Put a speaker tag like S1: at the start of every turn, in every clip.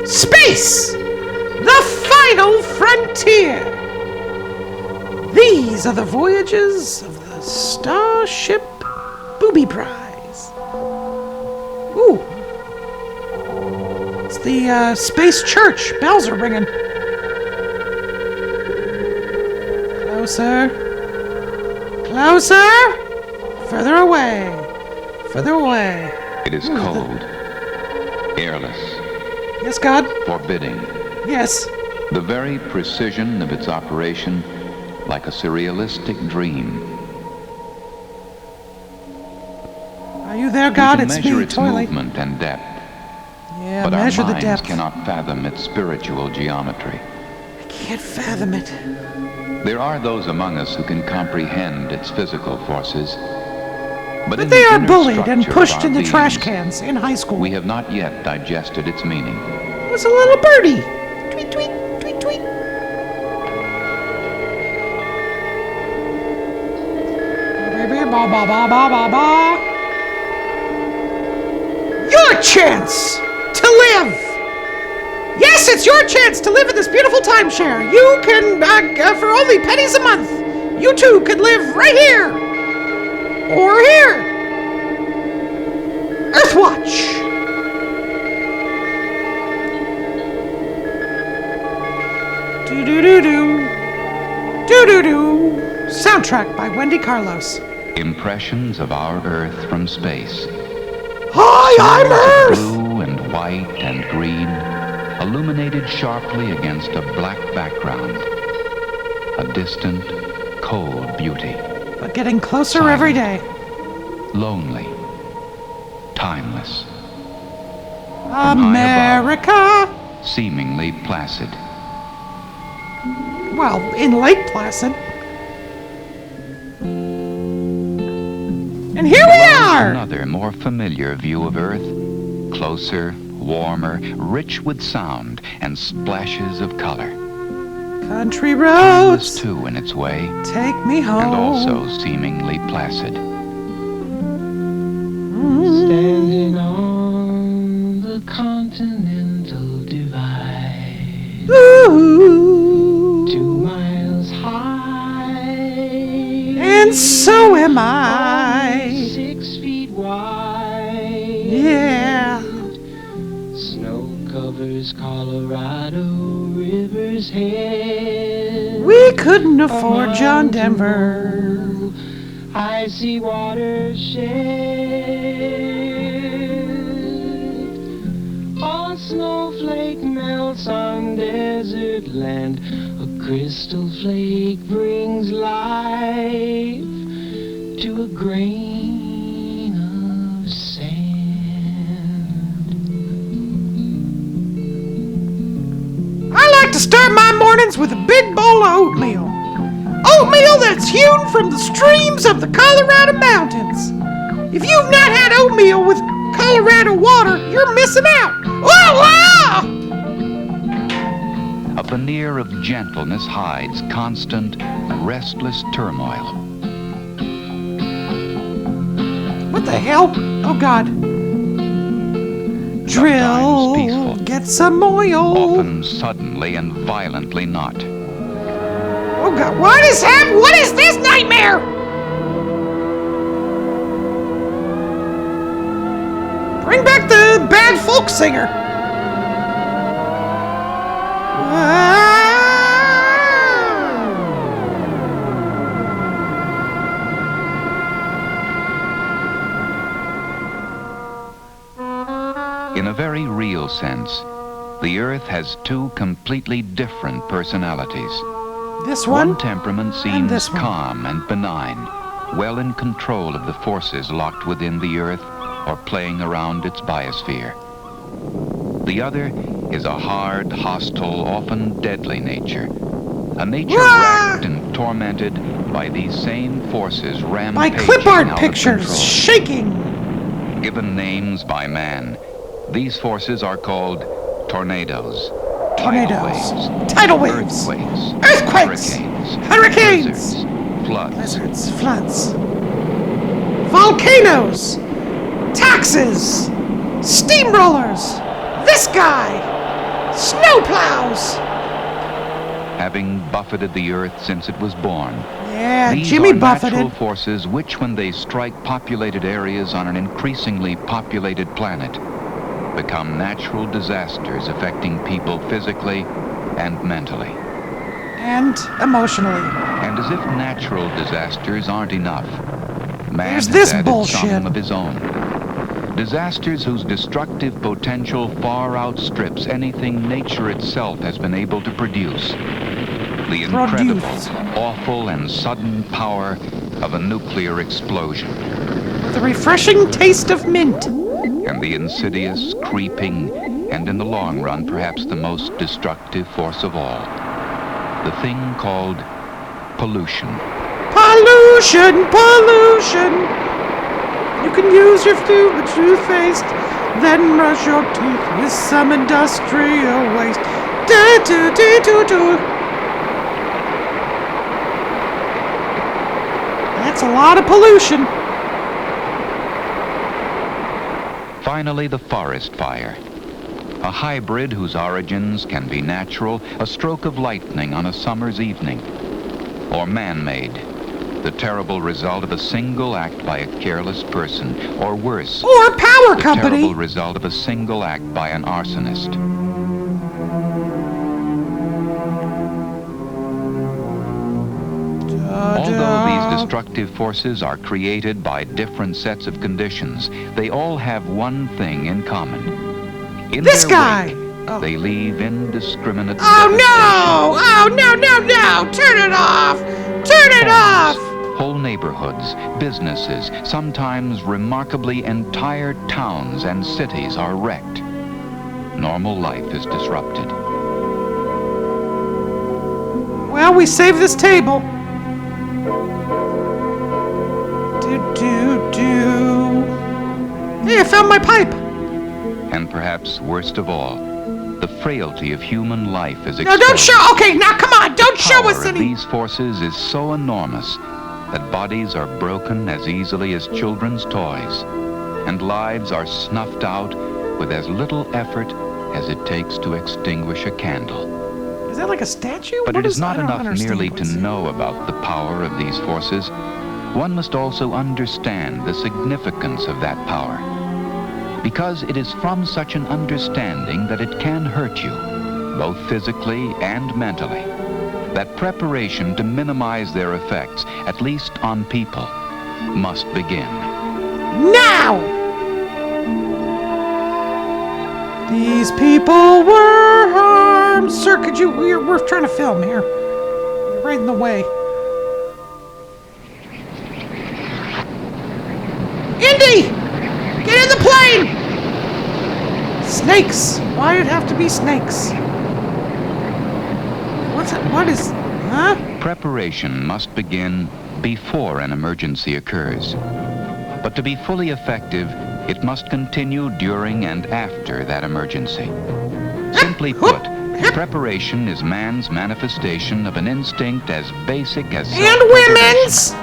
S1: Space! The final frontier! These are the voyages of the Starship Booby Prize. Ooh. It's the Space Church. Bells are ringing. Closer. Closer! Further away. Further away.
S2: It is cold. Airless.
S1: Yes, God?
S2: Forbidding.
S1: Yes.
S2: The very precision of its operation, like a surrealistic dream.
S1: Are you there, God?
S2: We can
S1: It's
S2: measure
S1: me,
S2: its
S1: Toiley.
S2: movement and depth,
S1: Yeah,
S2: but
S1: measure
S2: our
S1: the
S2: minds
S1: depth.
S2: cannot fathom its spiritual geometry.
S1: I can't fathom it.
S2: There are those among us who can comprehend its physical forces, but in
S1: But they
S2: the
S1: are
S2: inner
S1: bullied and
S2: structure of
S1: pushed
S2: our
S1: into trash
S2: beings,
S1: cans in high school.
S2: we have not yet digested its meaning.
S1: It was a little birdie. Tweet, tweet, tweet, tweet. Baby, ba ba ba ba ba ba. Your chance to live. Yes, it's your chance to live in this beautiful timeshare. You can, for only pennies a month, you too can live right here. Or here. Earthwatch. Do-do-do-do. Do-do-do. Soundtrack by Wendy Carlos.
S2: Impressions of our Earth from space.
S1: Hi, I'm Earth!
S2: Blue and white and green, illuminated sharply against a black background. A distant, cold beauty.
S1: But getting closer
S2: Silent.
S1: every day.
S2: Lonely. Timeless.
S1: America!
S2: Seemingly placid.
S1: Well, in Lake Placid. And here we are!
S2: Another more familiar view of Earth. Closer, warmer, rich with sound and splashes of color.
S1: Country
S2: Timeless
S1: roads,
S2: too in its way,
S1: take me home.
S2: and also seemingly placid.
S3: Standing on the continental divide,
S1: Ooh.
S3: 2 miles high,
S1: And so am I.
S3: 6 feet wide.
S1: Yeah.
S3: Snow covers Colorado River's head.
S1: We couldn't afford John Denver.
S3: Icy watershed. A snowflake melts on desert land. A crystal flake brings life to a grain of sand.
S1: I like to start my mornings with a big bowl of oatmeal. Oatmeal that's hewn from the streams of the Colorado mountains. If you've not had oatmeal with Colorado water, you're missing out. Oh, wow!
S2: A veneer of gentleness hides constant, restless turmoil.
S1: What the hell? Oh, God. Drill,
S2: peaceful.
S1: get some oil.
S2: Often suddenly and violently not.
S1: Oh, God, what is happening? What is this nightmare? Bring back the bad folk singer.
S2: In a very real sense, the Earth has 2 completely different personalities.
S1: This one?
S2: One temperament
S1: and
S2: seems
S1: this one.
S2: calm and benign, well in control of the forces locked within the Earth or playing around its biosphere. The other is a hard, hostile, often deadly nature. A nature racked and tormented by these same forces
S1: By
S2: rampaging
S1: clip art
S2: out of
S1: pictures,
S2: control.
S1: shaking.
S2: Given names by man, these forces are called tornadoes,
S1: Tornadoes, tidal waves,
S2: earthquakes,
S1: earthquakes, hurricanes,
S2: blizzards, floods.
S1: blizzards, floods, volcanoes, taxes, steamrollers, this guy, Snowplows!
S2: Having buffeted the Earth since it was born,
S1: Yeah,
S2: these
S1: Jimmy
S2: are
S1: buffeted.
S2: natural forces which, when they strike populated areas on an increasingly populated planet, become natural disasters affecting people physically and mentally.
S1: And emotionally.
S2: And as if natural disasters aren't enough, man
S1: There's
S2: has
S1: this
S2: added
S1: bullshit.
S2: some of his own. Disasters whose destructive potential far outstrips anything nature itself has been able to produce. The incredible, awful, and sudden power of a nuclear explosion.
S1: With a refreshing taste of mint.
S2: And the insidious, creeping, and in the long run, perhaps the most destructive force of all. The thing called pollution.
S1: Pollution, pollution. You can use your toothpaste, then brush your teeth with some industrial waste. That's a lot of pollution.
S2: Finally, the forest fire. A hybrid whose origins can be natural, a stroke of lightning on a summer's evening, or man-made, the terrible result of a single act by a careless person, or worse,
S1: Or power
S2: the
S1: company.
S2: terrible result of a single act by an arsonist. Although these destructive forces are created by different sets of conditions, they all have one thing in common. In
S1: This
S2: their
S1: guy!
S2: wake,
S1: Oh.
S2: they leave indiscriminate
S1: Oh no!
S2: devastation.
S1: Oh no, no, no! Turn it off! Turn it off!
S2: Whole neighborhoods, businesses, sometimes remarkably entire towns and cities are wrecked. Normal life is disrupted.
S1: Well, we saved this table. Hey, I found my pipe.
S2: And perhaps worst of all, the frailty of human life is
S1: No,
S2: exposed.
S1: don't show. Okay, now come on. Don't show
S2: Power
S1: us
S2: of
S1: any.
S2: these forces is so enormous that bodies are broken as easily as children's toys, and lives are snuffed out with as little effort as it takes to extinguish a candle.
S1: Is that like a statue?
S2: But
S1: What
S2: it is not
S1: I don't
S2: enough
S1: understand
S2: merely
S1: what
S2: to
S1: it's-
S2: know about the power of these forces. One must also understand the significance of that power, because it is from such an understanding that it can hurt you, both physically and mentally, that preparation to minimize their effects, at least on people, must begin.
S1: Now! These people were harmed. Sir, could you... We're trying to film here. You're right in the way. Indy! Get in the plane! Snakes! Why did it have to be snakes? What's it? What is... Huh?
S2: Preparation must begin before an emergency occurs. But to be fully effective, it must continue during and after that emergency. Simply put, preparation is man's manifestation of an instinct as basic as
S1: And
S2: self-preservation.
S1: women's!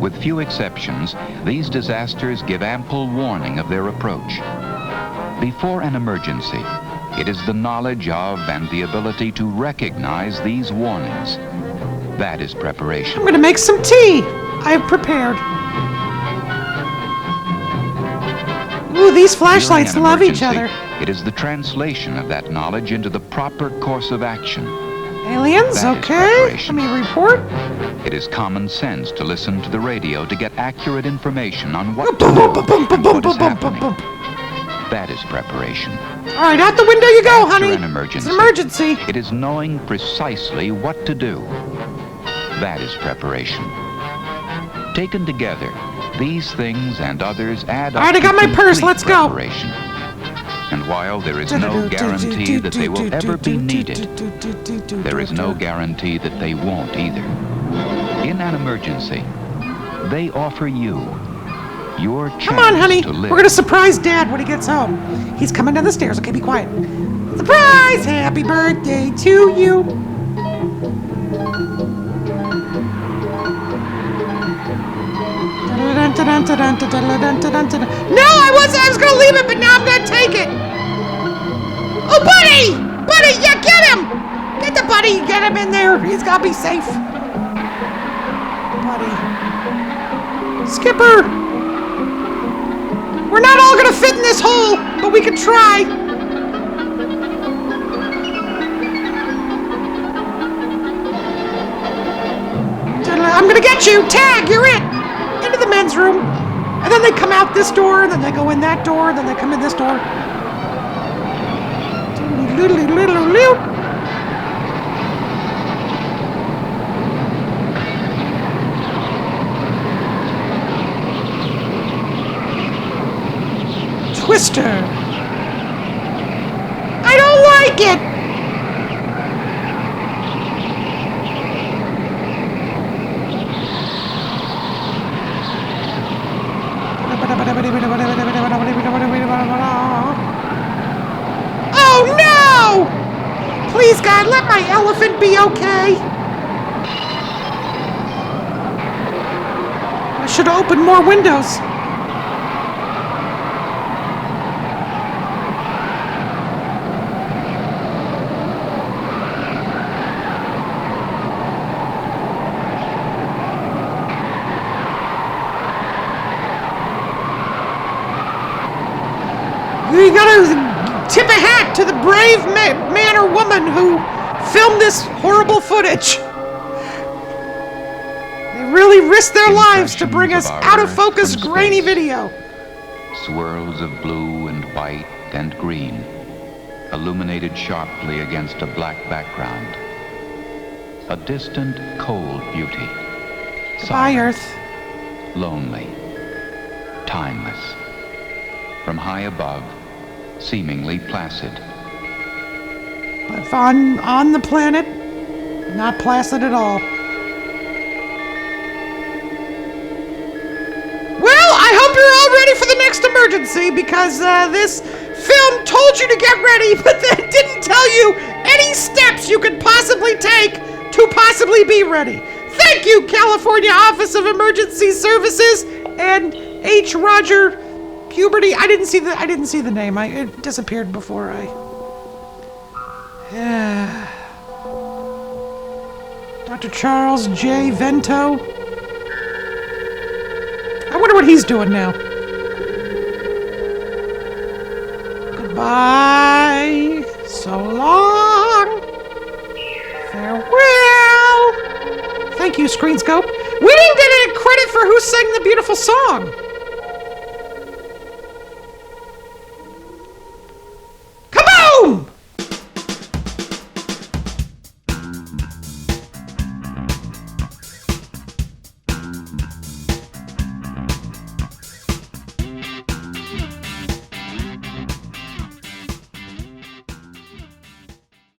S2: With few exceptions, these disasters give ample warning of their approach. Before an emergency, it is the knowledge of and the ability to recognize these warnings. That is preparation.
S1: I'm gonna make some tea. I have prepared. Ooh, these flashlights
S2: During an
S1: love each
S2: emergency,
S1: other.
S2: It is the translation of that knowledge into the proper course of action.
S1: Aliens,
S2: That is
S1: okay. Let
S2: preparation.
S1: me report.
S2: It is common sense to listen to the radio to get accurate information on what to
S1: Boom,
S2: do
S1: boom, boom, boom,
S2: and
S1: boom,
S2: what is
S1: boom, boom,
S2: happening.
S1: boom.
S2: That is preparation.
S1: All right, out the window you go,
S2: After
S1: honey.
S2: an emergency,
S1: It's an emergency.
S2: it is knowing precisely what to do. That is preparation. Taken together, these things and others add up
S1: All right, I got
S2: to
S1: my purse.
S2: complete
S1: Let's go.
S2: preparation. And while there is no guarantee that they will ever be needed, there is no guarantee that they won't either. In an emergency, they offer you your chance
S1: Come on, honey.
S2: to live.
S1: We're gonna surprise Dad when he gets home. He's coming down the stairs. Okay, be quiet. Surprise! Happy birthday to you. No, I was gonna leave it, but now I'm gonna take it. Oh, buddy! buddy, get him in there. He's gotta be safe. Buddy. Skipper! We're not all gonna fit in this hole, but we can try. I'm gonna get you! Tag, you're it! Into the men's room. And then they come out this door, and then they go in that door, and then they come in this door. Twister. I don't like it! Oh no! Please, God, let my elephant be okay. I should have opened more windows. You gotta tip a hat to the brave man or woman who filmed this horrible footage. They really risked their lives to bring us out of focus, grainy video.
S2: Swirls of blue and white and green, illuminated sharply against a black background. A distant, cold beauty.
S1: Bye, Earth.
S2: Lonely. Timeless. From high above, seemingly placid.
S1: But on the planet, not placid at all. Well, I hope you're all ready for the next emergency, because this film told you to get ready, but then didn't tell you any steps you could possibly take to possibly be ready. Thank you, California Office of Emergency Services and H. Roger Puberty. I didn't see the name. It disappeared before I. Dr. Charles J. Vento. I wonder what he's doing now. Goodbye. So long. Farewell. Thank you, Screenscope. We didn't get any credit for who sang the beautiful song.